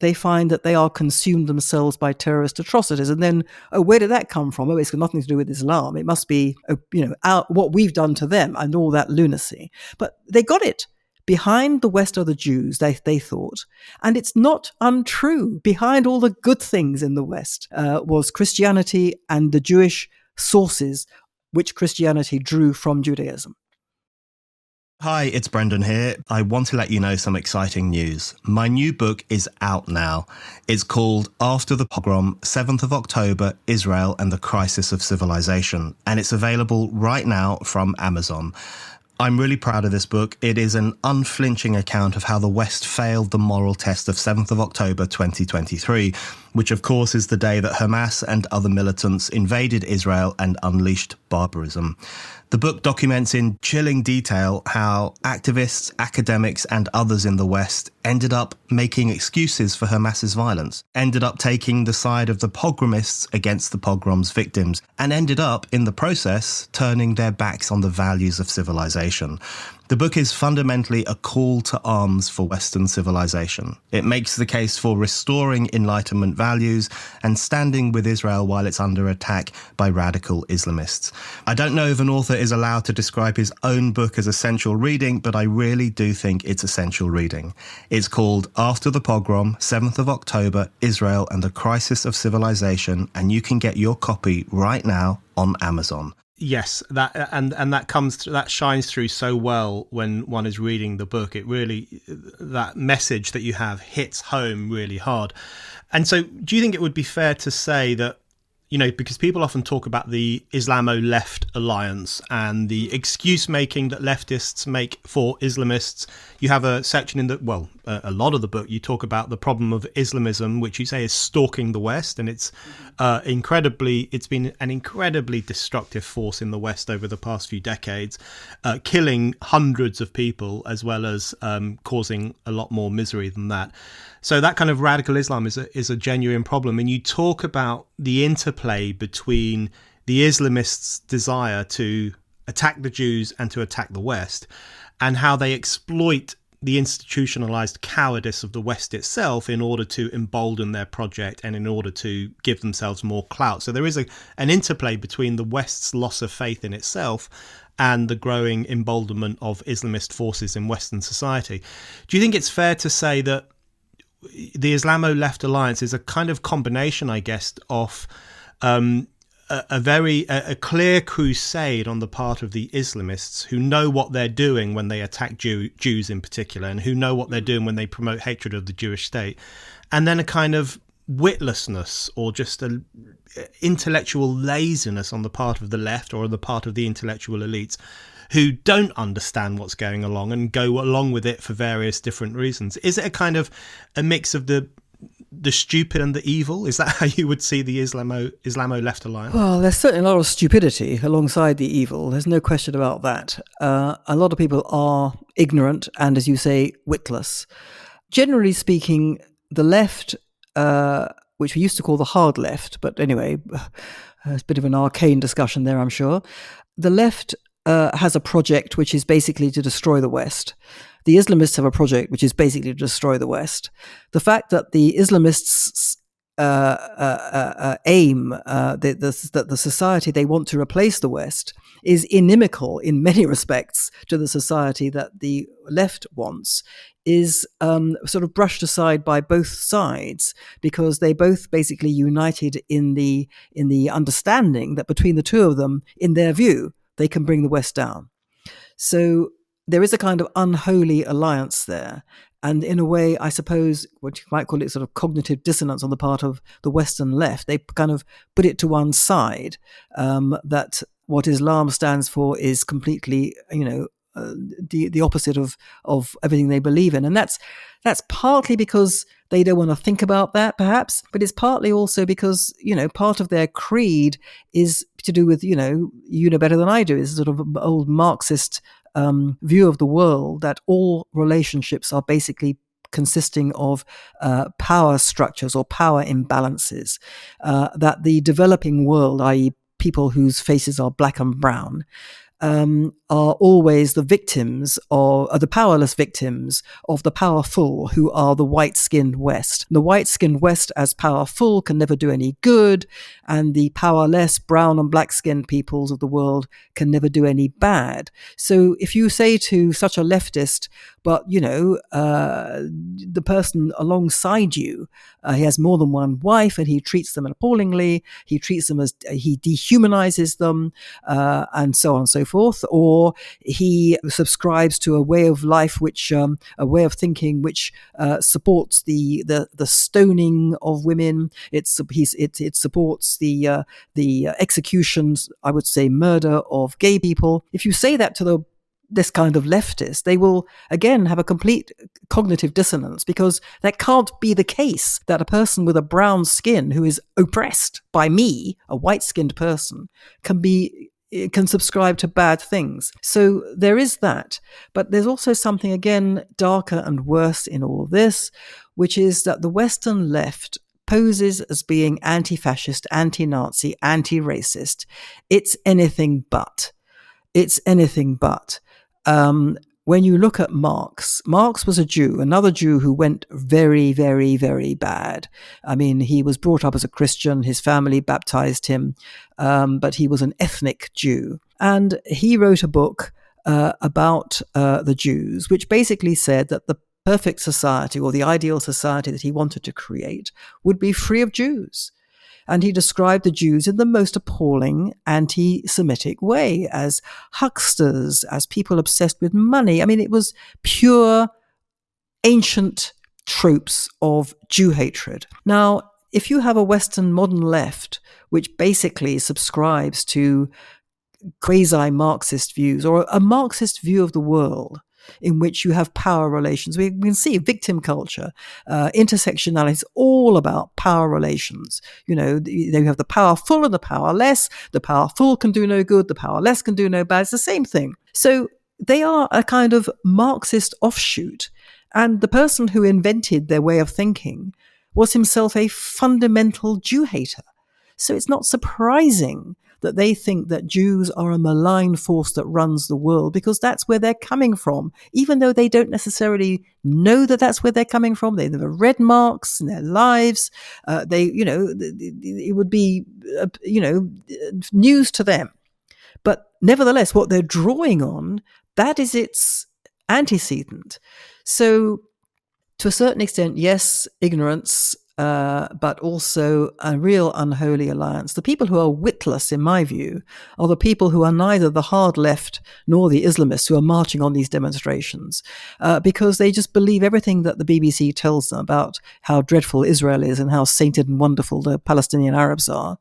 they find that they are consumed themselves by terrorist atrocities. And then, where did that come from? It's got nothing to do with Islam. It must be, what we've done to them and all that lunacy. But they got it. Behind the West are the Jews, they thought. And it's not untrue. Behind all the good things in the West was Christianity and the Jewish sources which Christianity drew from Judaism. Hi, it's Brendan here. I want to let you know some exciting news. My new book is out now. It's called After the Pogrom, 7th of October, Israel and the Crisis of Civilization. And it's available right now from Amazon. I'm really proud of this book. It is an unflinching account of how the West failed the moral test of 7th of October 2023, which of course is the day that Hamas and other militants invaded Israel and unleashed barbarism. The book documents in chilling detail how activists, academics, and others in the West ended up making excuses for Hamas's violence, ended up taking the side of the pogromists against the pogrom's victims, and ended up, in the process, turning their backs on the values of civilization. The book is fundamentally a call to arms for Western civilization. It makes the case for restoring Enlightenment values and standing with Israel while it's under attack by radical Islamists. I don't know if an author is allowed to describe his own book as essential reading, but I really do think it's essential reading. It's called After the Pogrom, 7th of October, Israel and the Crisis of Civilization, and you can get your copy right now on Amazon. Yes, that that shines through so well when one is reading the book. It really, that message that you have hits home really hard. And so, do you think it would be fair to say that, you know, because people often talk about the Islamo-left alliance and the excuse making that leftists make for Islamists, you have a section in a lot of the book, you talk about the problem of Islamism, which you say is stalking the West, and it's been an incredibly destructive force in the West over the past few decades, killing hundreds of people as well as causing a lot more misery than that. So that kind of radical Islam is a genuine problem. And you talk about the interplay between the Islamists' desire to attack the Jews and to attack the West, and how they exploit the institutionalized cowardice of the West itself in order to embolden their project and in order to give themselves more clout. So there is an interplay between the West's loss of faith in itself and the growing emboldenment of Islamist forces in Western society. Do you think it's fair to say that the Islamo-left alliance is a kind of combination, I guess, of a clear crusade on the part of the Islamists who know what they're doing when they attack Jews in particular, and who know what they're doing when they promote hatred of the Jewish state, and then a kind of witlessness or just an intellectual laziness on the part of the left or on the part of the intellectual elites who don't understand what's going along and go along with it for various different reasons? Is it a kind of a mix of the stupid and the evil? Is that how you would see the Islamo left alliance? Well, there's certainly a lot of stupidity alongside the evil. There's no question about that. A lot of people are ignorant and, as you say, witless. Generally speaking, the left, which we used to call the hard left, but anyway, it's a bit of an arcane discussion there, I'm sure. The left has a project which is basically to destroy the West. The Islamists have a project which is basically to destroy the West. The fact that the Islamists' aim, that the society they want to replace the West, is inimical in many respects to the society that the left wants, is sort of brushed aside by both sides, because they both basically united in the understanding that between the two of them, in their view, they can bring the West down. So there is a kind of unholy alliance there. And in a way, I suppose, what you might call it sort of cognitive dissonance on the part of the Western left. They kind of put it to one side, that what Islam stands for is completely, the opposite of everything they believe in. And that's partly because they don't want to think about that, perhaps, but it's partly also because, part of their creed is to do with, you know better than I do, is sort of old Marxist view of the world, that all relationships are basically consisting of power structures or power imbalances, that the developing world, i.e. people whose faces are black and brown, are always the victims are the powerless victims of the powerful, who are the white-skinned West. The white-skinned West, as powerful, can never do any good, and the powerless brown and black-skinned peoples of the world can never do any bad. So if you say to such a leftist, but the person alongside you, he has more than one wife and he treats them appallingly, he treats them as, he dehumanizes them, and so on and so forth, or he subscribes to a way of life which, a way of thinking which supports the stoning of women. It supports the executions, I would say murder of gay people. If you say that to this kind of leftist, they will again have a complete cognitive dissonance, because that can't be the case that a person with a brown skin who is oppressed by me, a white-skinned person, can subscribe to bad things. So there is that. But there's also something, again, darker and worse in all this, which is that the Western left poses as being anti-fascist, anti-Nazi, anti-racist. It's anything but. It's anything but. When you look at Marx was a Jew, another Jew who went very, very, very bad. I mean, he was brought up as a Christian. His family baptized him, but he was an ethnic Jew. And he wrote a book about the Jews, which basically said that the perfect society, or the ideal society that he wanted to create, would be free of Jews. And he described the Jews in the most appalling anti-Semitic way, as hucksters, as people obsessed with money. I mean, it was pure ancient tropes of Jew hatred. Now, if you have a Western modern left, which basically subscribes to quasi-Marxist views, or a Marxist view of the world, in which you have power relations. We can see victim culture, intersectionality, it's all about power relations. You have the powerful and the powerless. The powerful can do no good, the powerless can do no bad. It's the same thing. So they are a kind of Marxist offshoot. And the person who invented their way of thinking was himself a fundamental Jew hater. So it's not surprising that they think that Jews are a malign force that runs the world, because that's where they're coming from, even though they don't necessarily know that that's where they're coming from. They never read Marx in their lives. It would be, news to them. But nevertheless, what they're drawing on, that is its antecedent. So to a certain extent, yes, ignorance, but also a real unholy alliance. The people who are witless, in my view, are the people who are neither the hard left nor the Islamists who are marching on these demonstrations, because they just believe everything that the BBC tells them about how dreadful Israel is and how sainted and wonderful the Palestinian Arabs are.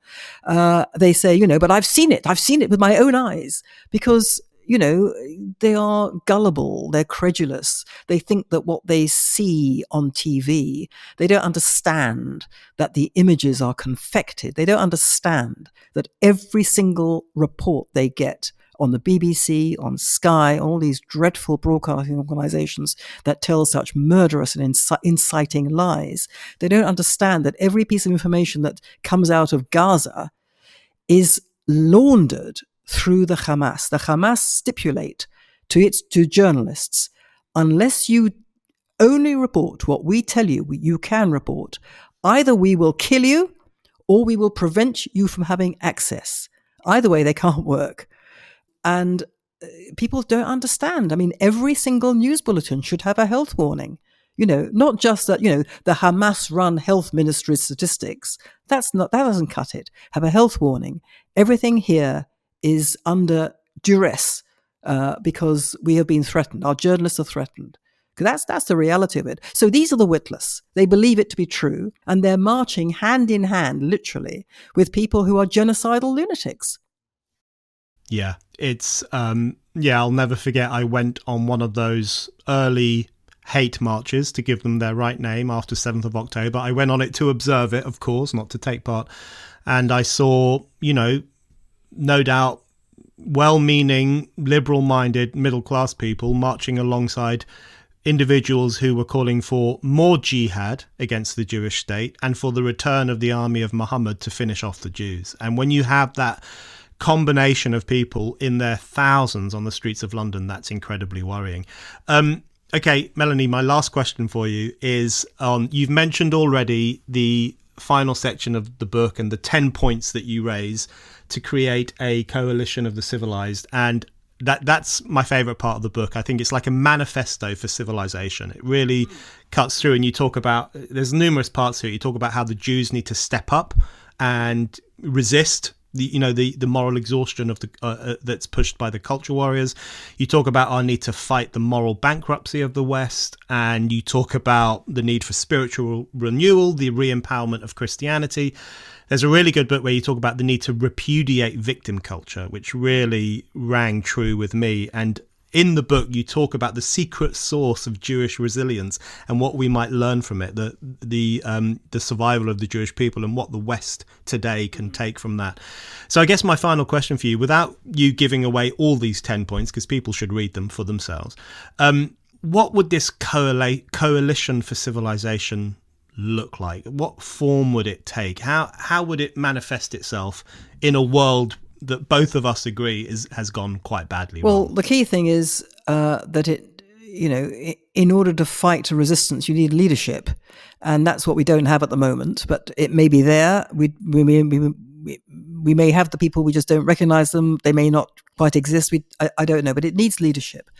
They say, but I've seen it with my own eyes, because they are gullible, they're credulous. They think that what they see on TV, they don't understand that the images are confected. They don't understand that every single report they get on the BBC, on Sky, all these dreadful broadcasting organizations that tell such murderous and inciting lies, they don't understand that every piece of information that comes out of Gaza is laundered through the Hamas. The Hamas stipulate to journalists, unless you only report what we tell you you can report, either we will kill you or we will prevent you from having access. Either way, they can't work. And people don't understand. I mean, every single news bulletin should have a health warning. Not just that, the Hamas-run health ministry's statistics. That doesn't cut it. Have a health warning. Everything here is under duress because we have been threatened. Our journalists are threatened. Because that's the reality of it. So these are the witless. They believe it to be true, and they're marching hand in hand, literally, with people who are genocidal lunatics. Yeah, it's I'll never forget. I went on one of those early hate marches, to give them their right name, after 7th of October. I went on it to observe it, of course, not to take part. And I saw, no doubt, well-meaning, liberal-minded, middle-class people marching alongside individuals who were calling for more jihad against the Jewish state and for the return of the army of Muhammad to finish off the Jews. And when you have that combination of people in their thousands on the streets of London, that's incredibly worrying. Okay, Melanie, my last question for you is on, you've mentioned already the final section of the book and the 10 points that you raise to create a coalition of the civilized, and that's my favorite part of the book. I think it's like a manifesto for civilization. It really cuts through, and you talk about, there's numerous parts here. You talk about how the Jews need to step up and resist the moral exhaustion of the that's pushed by the culture warriors. You talk about our need to fight the moral bankruptcy of the West, and you talk about the need for spiritual renewal, the re-empowerment of Christianity. There's a really good book where you talk about the need to repudiate victim culture, which really rang true with me. And in the book, you talk about the secret source of Jewish resilience and what we might learn from it, the survival of the Jewish people and what the West today can take from that. So I guess my final question for you, without you giving away all these 10 points, because people should read them for themselves, what would this coalition for civilization look like? What form would it take? How would it manifest itself in a world that both of us agree has gone quite badly wrong? The key thing is that in order to fight a resistance, you need leadership, and that's what we don't have at the moment. But it may be there. We may have the people, we just don't recognize them. They may not quite exist. I don't know, but it needs leadership,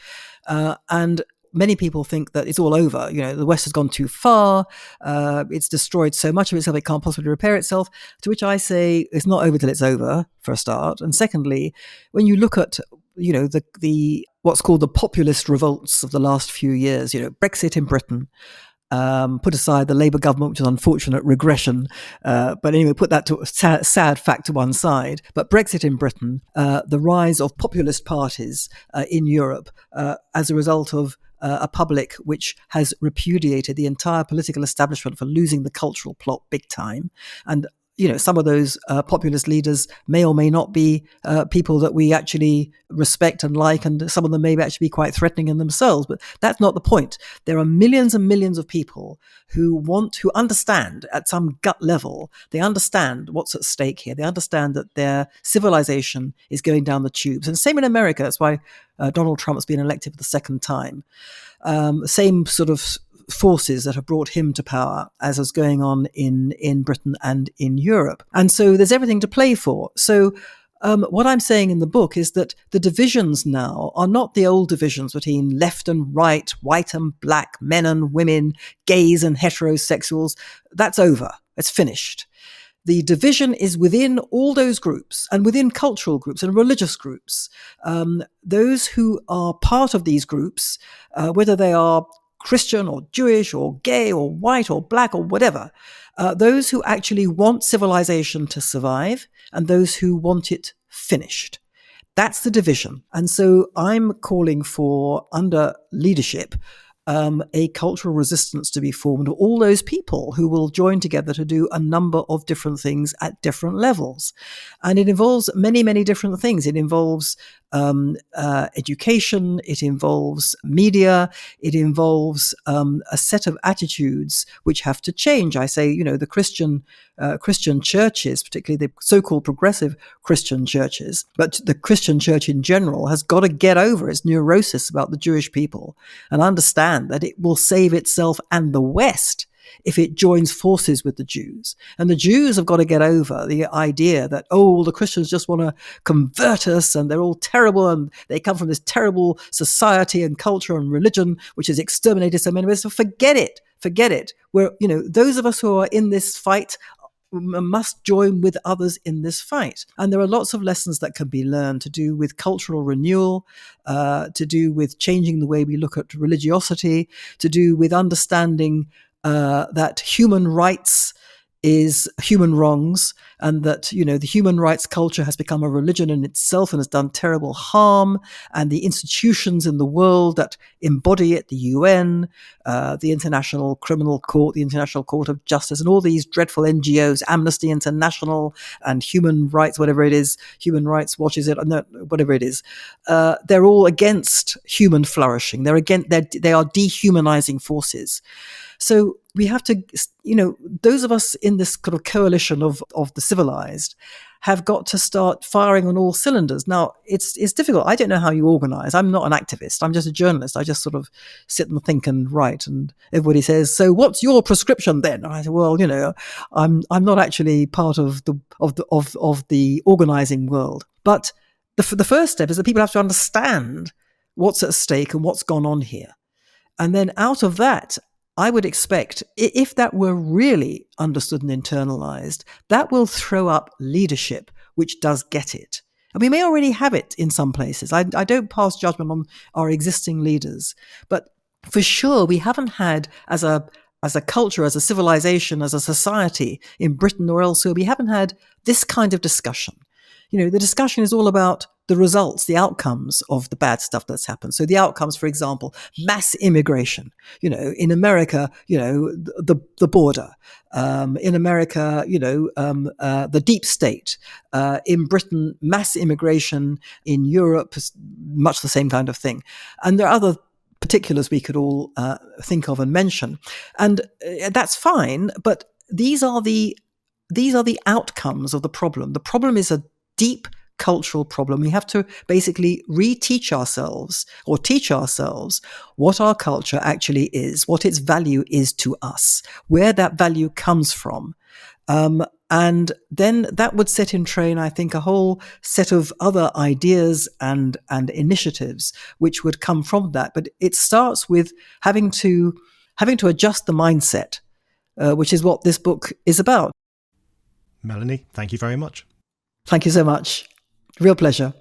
and many people think that it's all over. The West has gone too far. It's destroyed so much of itself, it can't possibly repair itself. To which I say, it's not over till it's over, for a start. And secondly, when you look at, the what's called the populist revolts of the last few years, Brexit in Britain, put aside the Labour government, which is an unfortunate regression. But anyway, put that to sad fact to one side. But Brexit in Britain, the rise of populist parties in Europe as a result of a public which has repudiated the entire political establishment for losing the cultural plot big time. And some of those populist leaders may or may not be people that we actually respect and like, and some of them may actually be quite threatening in themselves. But that's not the point. There are millions and millions of people who understand at some gut level, they understand what's at stake here. They understand that their civilization is going down the tubes. And same in America. That's why Donald Trump has been elected for the second time. Same sort of forces that have brought him to power as is going on in Britain and in Europe. And so there's everything to play for. So what I'm saying in the book is that the divisions now are not the old divisions between left and right, white and black, men and women, gays and heterosexuals. That's over. It's finished. The division is within all those groups and within cultural groups and religious groups. Those who are part of these groups, whether they are Christian or Jewish or gay or white or black or whatever, those who actually want civilization to survive and those who want it finished. That's the division. And so I'm calling for, under leadership, a cultural resistance to be formed of all those people who will join together to do a number of different things at different levels. And it involves many, many different things. It involves education, it involves media, it involves a set of attitudes which have to change. I say, the Christian churches, particularly the so-called progressive Christian churches, but the Christian church in general has got to get over its neurosis about the Jewish people and understand that it will save itself and the West if it joins forces with the Jews. And the Jews have got to get over the idea that, the Christians just want to convert us and they're all terrible and they come from this terrible society and culture and religion which has exterminated so many of us. So forget it. Those of us who are in this fight must join with others in this fight. And there are lots of lessons that can be learned to do with cultural renewal, to do with changing the way we look at religiosity, to do with understanding that human rights is human wrongs, and that, the human rights culture has become a religion in itself and has done terrible harm, and the institutions in the world that embody it, the UN, the International Criminal Court, the International Court of Justice, and all these dreadful NGOs, Amnesty International and Human Rights, whatever it is, Human Rights Watch, whatever it is, they're all against human flourishing. They are dehumanizing forces. So we have to, those of us in this kind of coalition of the civilized have got to start firing on all cylinders. Now, it's difficult. I don't know how you organize. I'm not an activist. I'm just a journalist. I just sort of sit and think and write. And everybody says, "So what's your prescription then?" And I say, "Well, I'm not actually part of the organizing world." But the first step is that people have to understand what's at stake and what's gone on here. And then out of that, I would expect, if that were really understood and internalized, that will throw up leadership which does get it. And we may already have it in some places. I don't pass judgment on our existing leaders, but for sure we haven't had as a culture, as a civilization, as a society in Britain or elsewhere, we haven't had this kind of discussion. The discussion is all about the results, the outcomes of the bad stuff that's happened. So the outcomes, for example, mass immigration, in America, the border, in America, the deep state, in Britain, mass immigration, in Europe, much the same kind of thing. And there are other particulars we could all think of and mention. And that's fine, but these are the outcomes of the problem. The problem is a deep cultural problem. We have to basically reteach ourselves or teach ourselves what our culture actually is, what its value is to us, where that value comes from. And then that would set in train, I think, a whole set of other ideas and initiatives which would come from that. But it starts with having to adjust the mindset, which is what this book is about. Melanie, thank you very much. Thank you so much. Real pleasure.